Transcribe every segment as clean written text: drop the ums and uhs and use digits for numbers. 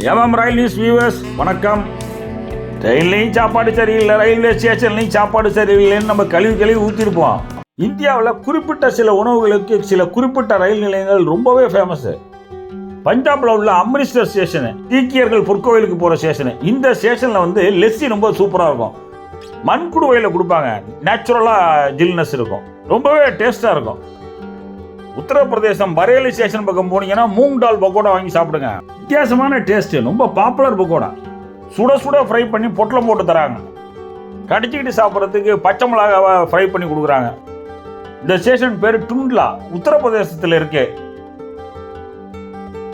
ரயில் news viewers வணக்கம். ட்ரெயின்லையும் சாப்பாடு சரியில்லை, ரயில்வே ஸ்டேஷன்லையும் சாப்பாடு சரியில்லைன்னு நம்ம கழுவி ஊற்றிருப்போம். இந்தியாவில் குறிப்பிட்ட சில உணவுகளுக்கு சில குறிப்பிட்ட ரயில் நிலையங்கள் ரொம்பவே ஃபேமஸ். பஞ்சாபில் உள்ள அம்ரிஸ்டர் ஸ்டேஷனு, சீக்கியர்கள் பொற்கோவிலுக்கு போகிற ஸ்டேஷனு. இந்த ஸ்டேஷனில் வந்து லெஸ்ஸி ரொம்ப சூப்பராக இருக்கும். மண்குடுவையில் கொடுப்பாங்க, நேச்சுரலாக ஜில்னஸ் இருக்கும், ரொம்பவே டேஸ்ட்டாக இருக்கும். உத்தரப்பிரதேசம் பரேலி ஸ்டேஷன் பக்கம் போனீங்கன்னா மூங் டால் பக்கோடா வாங்கி சாப்பிடுங்க. வித்தியாசமான டேஸ்ட், ரொம்ப பாப்புலர் பக்கோடா. சுட சுட ஃப்ரை பண்ணி பொட்டலம் போட்டு தராங்க. கடிச்சிக்கிட்டு சாப்பிட்றதுக்கு பச்சை மிளகாவை ஃப்ரை பண்ணி கொடுக்குறாங்க. இந்த ஸ்டேஷன் பேர் டுண்ட்லா, உத்தரப்பிரதேசத்தில் இருக்கு.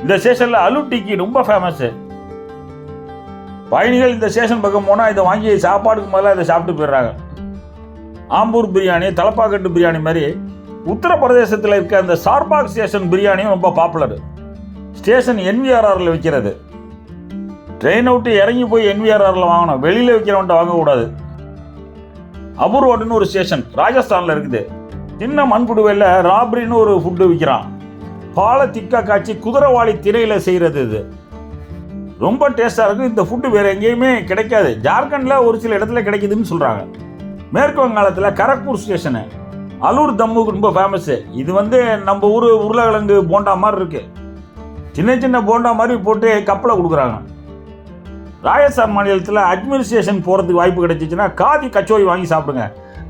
இந்த ஸ்டேஷனில் அலு டிக்கி ரொம்ப ஃபேமஸ். பயணிகள் இந்த ஸ்டேஷன் பக்கம் போனால் இதை வாங்கி சாப்பாடுக்கு முதல்ல இதை சாப்பிட்டு போயிடுறாங்க. ஆம்பூர் பிரியாணி, தலப்பாக்கட்டு பிரியாணி மாதிரி உத்தரப்பிரதேசத்தில் இருக்க அந்த சார்பாக் ஸ்டேஷன் பிரியாணியும் ரொம்ப பாப்புலர். ஸ்டேஷன் என்விஆர்ஆரில் விற்கிறது. ட்ரெயினை விட்டு இறங்கி போய் என்விஆர்ஆரில் வாங்கணும், வெளியில் விற்கிறவன்ட்ட வாங்கக்கூடாது. அபூர்வாடுன்னு ஒரு ஸ்டேஷன் ராஜஸ்தானில் இருக்குது. சின்ன மண்குடுவையில் ராப்ரின்னு ஒரு ஃபுட்டு விற்கிறான். பாலை திக்கா காய்ச்சி குதிரைவாளி திரையில் செய்கிறது. இது ரொம்ப டேஸ்டாக இருக்கும். இந்த ஃபுட்டு வேறு எங்கேயுமே கிடைக்காது. ஜார்க்கண்டில் ஒரு சில இடத்துல கிடைக்குதுன்னு சொல்கிறாங்க. மேற்கு வங்காளத்தில் கரக்பூர் ஸ்டேஷனு அலூர் தம்முக்கு ரொம்ப ஃபேமஸ்ஸு. இது வந்து நம்ம ஊர் உருளைக்கிழங்கு போண்டா மாதிரி இருக்குது. சின்ன சின்ன போண்டா மாதிரி போட்டு கப்பலை கொடுக்குறாங்க. ராஜஸ்தான் மாநிலத்தில் அஜ்மீர் ஸ்டேஷன் போகிறதுக்கு வாய்ப்பு கிடைச்சிச்சுன்னா காதி கச்சோரி வாங்கி சாப்பிடுங்க.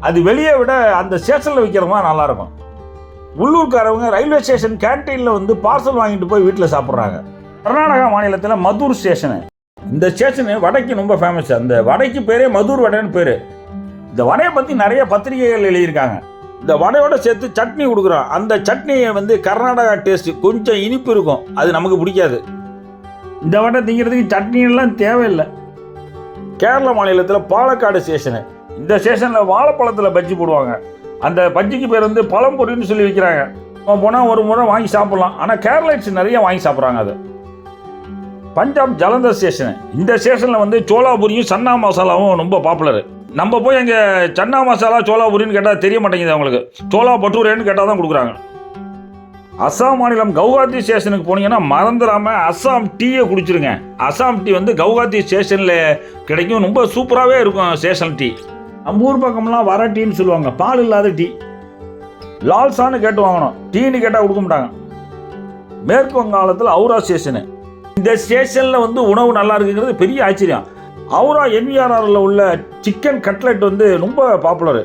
அது வெளியே விட அந்த ஸ்டேஷனில் விற்கிறது தான் நல்லாயிருக்கும். உள்ளூர்காரவங்க ரயில்வே ஸ்டேஷன் கேன்டீனில் வந்து பார்சல் வாங்கிட்டு போய் வீட்டில் சாப்பிட்றாங்க. கர்நாடகா மாநிலத்தில் மதுர் ஸ்டேஷனு. இந்த ஸ்டேஷனு வடைக்கு ரொம்ப ஃபேமஸ். அந்த வடைக்கு பேரே மதுர் வடைன்னு பேர். இந்த வடையை பற்றி நிறைய பத்திரிகைகள் எழுதியிருக்காங்க. இந்த வடையோட சேர்த்து சட்னி கொடுக்குறோம். அந்த சட்னியை வந்து கர்நாடகா டேஸ்ட்டு, கொஞ்சம் இனிப்பு இருக்கும், அது நமக்கு பிடிக்காது. இந்த வடை திங்கிறதுக்கு சட்னியெல்லாம் தேவையில்லை. கேரள மாநிலத்தில் பாலக்காடு ஸ்டேஷனு. இந்த ஸ்டேஷனில் வாழைப்பழத்தில் பஜ்ஜி போடுவாங்க. அந்த பஜ்ஜிக்கு பேர் வந்து பழம்பொரின்னு சொல்லி விற்கிறாங்க. போனால் ஒரு முறை வாங்கி சாப்பிட்லாம், ஆனால் கேரளைட்ஸ் நிறைய வாங்கி சாப்பிட்றாங்க. அது பஞ்சாப் ஜலந்தர் ஸ்டேஷனு. இந்த ஸ்டேஷனில் வந்து சோலாபூரியும் சன்னா மசாலாவும் ரொம்ப பாப்புலர். நம்ம போய் அங்கே சன்னா மசாலா சோலாபூரின்னு கேட்டால் தெரிய மாட்டேங்குது அவங்களுக்கு. சோலா பட்டூரேன்னு கேட்டால் தான் கொடுக்குறாங்க. அஸ்ஸாம் மாநிலம் கவுஹாத்தி ஸ்டேஷனுக்கு போனீங்கன்னா மறந்துடாமல் அஸ்ஸாம் டீயை குடிச்சிருங்க. அஸ்ஸாம் டீ வந்து கவுஹாத்தி ஸ்டேஷனில் கிடைக்கும். ரொம்ப சூப்பராகவே இருக்கும் ஸ்டேஷன் டீ. நம்ம ஊர் பக்கம்லாம் வர டீன்னு சொல்லுவாங்க, பால் இல்லாத டீ. லால்சான்னு கேட்டு வாங்கணும், டீன்னு கேட்டால் கொடுக்க மாட்டாங்க. மேற்கு வங்காளத்தில் ஹவுரா ஸ்டேஷனு. இந்த ஸ்டேஷனில் வந்து உணவு நல்லா இருக்குங்கிறது பெரிய ஆச்சரியம். ஹவுரா என்விஆர்ஆரில் உள்ள சிக்கன் கட்லெட் வந்து ரொம்ப பாப்புலர்.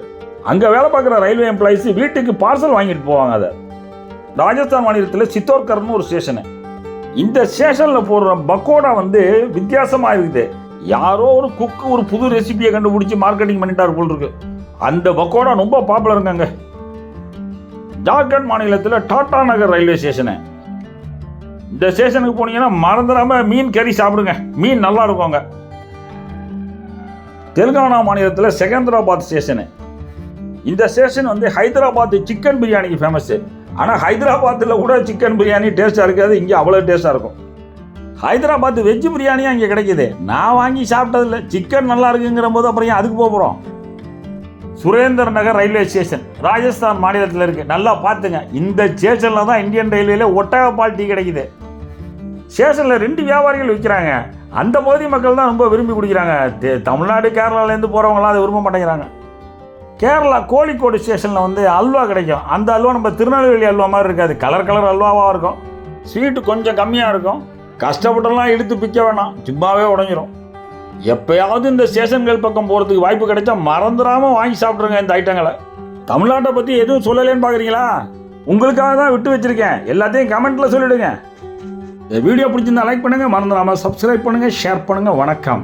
அங்கே வேலை பார்க்குற ரயில்வே எம்ப்ளாயிஸ் வீட்டுக்கு பார்சல் வாங்கிட்டு போவாங்க. அதை ராஜஸ்தான் மாநிலத்தில் சித்தோர்கர்னு ஒரு ஸ்டேஷனு. இந்த ஸ்டேஷனில் போடுற பக்கோடா வந்து வித்தியாசமாக இருக்குது. யாரோ ஒரு குக்கு ஒரு புது ரெசிபியை கண்டுபிடிச்சி மார்க்கெட்டிங் பண்ணிட்டார் போல் இருக்கு. அந்த பக்கோடா ரொம்ப பாப்புலருங்க. அங்கே ஜார்க்கண்ட் மாநிலத்தில் டாடா நகர் ரயில்வே ஸ்டேஷனு. இந்த ஸ்டேஷனுக்கு போனீங்கன்னா மறந்துடாமல் மீன் கறி சாப்பிடுங்க, மீன் நல்லா இருக்கும் அங்கே. தெலுங்கானா மாநிலத்தில் செகந்திராபாத் ஸ்டேஷனு. இந்த ஸ்டேஷன் வந்து ஹைதராபாத் சிக்கன் பிரியாணிக்கு ஃபேமஸ்ஸு. ஆனால் ஹைதராபாத்தில் கூட சிக்கன் பிரியாணி டேஸ்ட்டாக இருக்காது, இங்கே அவ்வளோ டேஸ்ட்டாக இருக்கும். ஹைதராபாத் வெஜ் பிரியாணியும் அங்கே கிடைக்கிது. நான் வாங்கி சாப்பிட்டதில்லை. சிக்கன் நல்லா இருக்குங்கிற போது அப்புறம் ஏன் அதுக்கு போகிறோம். சுரேந்தர் நகர் ரயில்வே ஸ்டேஷன் ராஜஸ்தான் மாநிலத்தில் இருக்குது. நல்லா பார்த்துங்க. இந்த ஸ்டேஷனில் தான் இந்தியன் ரயில்வேல ஒட்டகப்பால் டீ கிடைக்குது. ஸ்டேஷனில் 2 வியாபாரிகள் விற்கிறாங்க. அந்த பகுதி மக்கள் தான் ரொம்ப விரும்பி குடிக்கிறாங்க. தமிழ்நாடு கேரளாலேருந்து போகிறவங்களாம் அதை விரும்ப மாட்டேங்கிறாங்க. கேரளா கோழிக்கோடு ஸ்டேஷனில் வந்து அல்வா கிடைக்கும். அந்த அல்வா நம்ம திருநெல்வேலி அல்வா மாதிரி இருக்காது, கலர் கலர் அல்வாவாக இருக்கும். ஸ்வீட்டு கொஞ்சம் கம்மியாக இருக்கும். கஷ்டப்பட்டெல்லாம் இழுத்து பிக்க வேணாம், சும்மாவே உடஞ்சிரும். எப்போயாவது இந்த ஸ்டேஷன்கள் பக்கம் போகிறதுக்கு வாய்ப்பு கிடைச்சா மறந்துடாமல் வாங்கி சாப்பிட்ருங்க இந்த ஐட்டங்களை. தமிழ்நாட்டை பற்றி எதுவும் சொல்லலேன்னு பார்க்குறீங்களா? உங்களுக்காக தான் விட்டு வச்சுருக்கேன். எல்லாத்தையும் கமெண்ட்டில் சொல்லிவிடுங்க. இந்த வீடியோ பிடிச்சிருந்தா லைக் பண்ணுங்கள், மறந்துடாமல் சப்ஸ்கிரைப் பண்ணுங்கள், ஷேர் பண்ணுங்கள். வணக்கம்.